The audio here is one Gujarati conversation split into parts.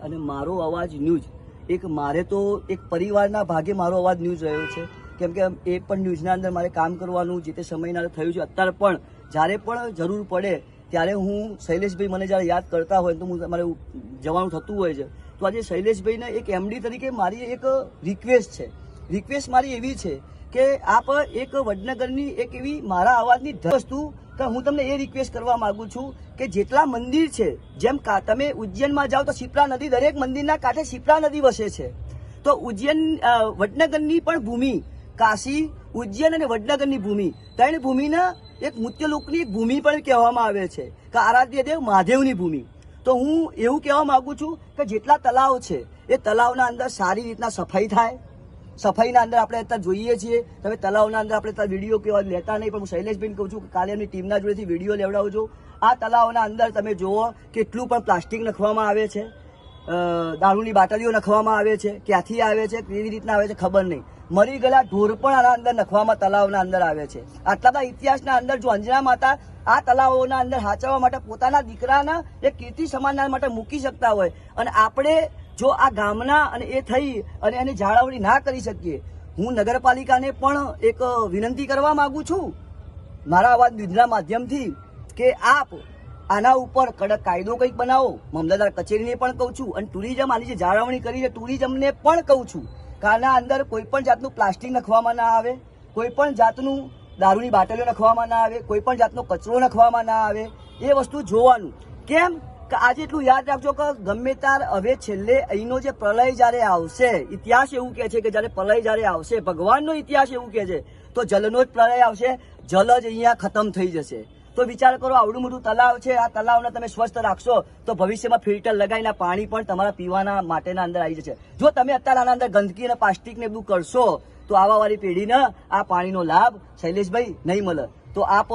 અને મારો અવાજ ન્યૂઝ એક મારે તો એક પરિવારના ભાગે મારો અવાજ ન્યૂઝ રહ્યો છે, કેમ કે એ પણ ન્યૂઝના અંદર મારે કામ કરવાનું જે તે સમયના અંદર થયું છે. અત્યારે પણ જ્યારે પણ જરૂર પડે ત્યારે હું શૈલેષભાઈ મને જ્યારે યાદ કરતા હોય તો મારે જવાનું થતું હોય છે. તો આજે શૈલેષભાઈને એક એમડી તરીકે મારી એક રિક્વેસ્ટ મારી એવી છે કે આપ એક વડનગરની એક એવી મારા અવાજની વસ્તુ કે હું તમને એ રિક્વેસ્ટ કરવા માંગુ છું કે જેટલા મંદિર છે, જેમ તમે ઉજ્જૈનમાં જાઓ તો શિપ્રા નદી, દરેક મંદિરના કાંઠે શિપ્રા નદી વસે છે. તો ઉજ્જૈન વડનગરની પણ ભૂમિ, કાશી, ઉજ્જૈન અને વડનગરની ભૂમિ, ત્રણ ભૂમિના એક મૃત્યુલોકની એક ભૂમિ પણ કહેવામાં આવે છે કે આરાધ્ય દેવ મહાદેવની ભૂમિ. તો હું એવું કહેવા માંગુ છું કે જેટલા તલાવ છે એ તલાવના અંદર સારી રીતના સફાઈ થાય. સફાઈના અંદર આપણે અત્યારે જોઈએ છીએ, તમે તલાવના અંદર આપણે અત્યારે વિડીયો કેવા લેતા નહીં, પણ હું શૈલેષભાઈને કહું છું કે કાલે એમની ટીમના જોડેથી વિડીયો લેવડાવજો. આ તલાવના અંદર તમે જુઓ કેટલું પણ પ્લાસ્ટિક નાખવામાં આવે છે, દારૂની બાટલીઓ નાખવામાં આવે છે, ક્યાંથી આવે છે, કેવી રીતના આવે છે ખબર નહીં. મરી ગયેલા ઢોર પણ આના અંદર નાખવામાં તલાવના અંદર આવે છે. આટલા બધા ઇતિહાસના અંદર જો અંજના માતા આ તલાવોના અંદર સાચવવા માટે પોતાના દીકરાના એક કીર્તિ સમાનના માટે મૂકી શકતા હોય, અને આપણે જો આ ગામના અને એ થઈ અને એની જાળવણી ના કરી શકીએ, હું નગરપાલિકાને પણ એક વિનંતી કરવા માંગુ છું મારા અવાજ ન્યૂઝના માધ્યમથી કે આપ આના ઉપર કડક કાયદો કંઈક બનાવો. મામલતદાર કચેરીને પણ કહું છું, અને ટુરિઝમ આની જે જાળવણી કરી છે ટુરિઝમને પણ કહું છું કે આના અંદર કોઈ પણ જાતનું પ્લાસ્ટિક નાખવામાં ના આવે, કોઈ પણ જાતનું દારૂની બાટલીઓ નાખવામાં ના આવે, કોઈ પણ જાતનો કચરો નાખવામાં ના આવે. એ વસ્તુ જોવાનું. કેમ કે આજે એટલું યાદ રાખજો કે ગમે તાર હવે છેલ્લે અહીંનો જે પ્રલય જ્યારે આવશે, ઇતિહાસ એવું કહે છે કે જ્યારે પ્રલય જ્યારે આવશે, ભગવાનનો ઇતિહાસ એવું કહે છે, તો જલનો જ પ્રલય આવશે, જલ જ અહીંયા ખતમ થઈ જશે. તો વિચાર કરો, આવડું મોટું તલાવ છે, આ તલાવને તમે સ્વસ્થ રાખશો તો ભવિષ્યમાં ફિલ્ટર લગાવીને પાણી પણ તમારા પીવાના માટેના અંદર આવી જશે. જો તમે અત્યારે આના અંદર ગંદકી અને પ્લાસ્ટિક ને બધું કરશો તો આવવાવાળી પેઢીને આ પાણીનો લાભ શૈલેષભાઈ નહીં મળે. તો આપ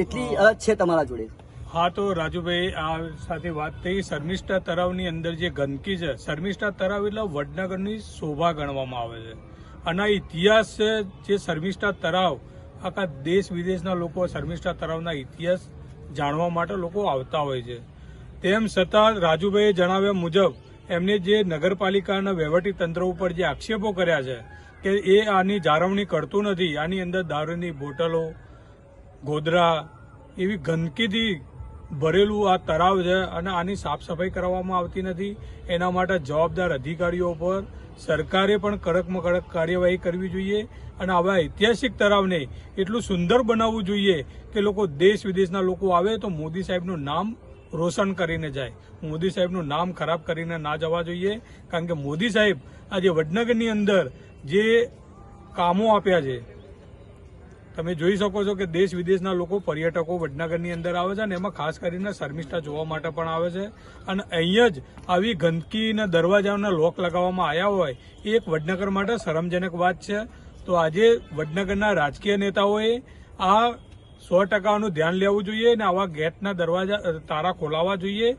એટલી અરજ છે તમારા જોડે. હા, તો રાજુભાઈ આ સાથે વાત થઈ. શર્મિષ્ઠા તળાવની અંદર જે ગંદકી છે, શર્મિષ્ઠા તળાવ એટલે વડનગરની શોભા ગણવામાં આવે છે, અને આ ઇતિહાસ છે જે શર્મિષ્ઠા તળાવ આખા દેશ વિદેશના લોકો શર્મિષ્ઠા તળાવના ઇતિહાસ જાણવા માટે લોકો આવતા હોય છે. તેમ છતાં રાજુભાઈએ જણાવ્યા મુજબ એમને જે નગરપાલિકાના વહીવટી તંત્ર ઉપર જે આક્ષેપો કર્યા છે કે એ આની જાળવણી કરતું નથી, આની અંદર દારૂની બોટલો, ગોદરા એવી ગંદકીથી ભરેલું આ તળાવ છે અને આની સાફ સફાઈ કરવામાં આવતી નથી. એના માટે જવાબદાર અધિકારીઓ પર સરકારે પણ કડકમાં કડક કાર્યવાહી કરવી જોઈએ, અને આવા ઐતિહાસિક તળાવને એટલું સુંદર બનાવવું જોઈએ કે લોકો દેશ વિદેશના લોકો આવે તો મોદી સાહેબનું નામ રોશન કરીને જાય. મોદી સાહેબનું નામ ખરાબ કરીને ના જવા જોઈએ, કારણ કે મોદી સાહેબ આજે વડનગરની અંદર જે કામો આપ્યા છે, તમે જોઈ શકો છો કે દેશ વિદેશના લોકો પર્યટકો વડનગરની અંદર આવે છે, અને એમાં ખાસ કરીને શર્મિષ્ઠા જોવા માટે પણ આવે છે. અને અહીંયા જ આવી ગંદકીના દરવાજાના લોક લગાવવામાં આવ્યા હોય એ એક વડનગર માટે શરમજનક વાત છે. તો આજે વડનગરના રાજકીય નેતાઓએ આ 100% ધ્યાન લેવું જોઈએ અને આવા ગેટના દરવાજા તારા ખોલાવવા જોઈએ.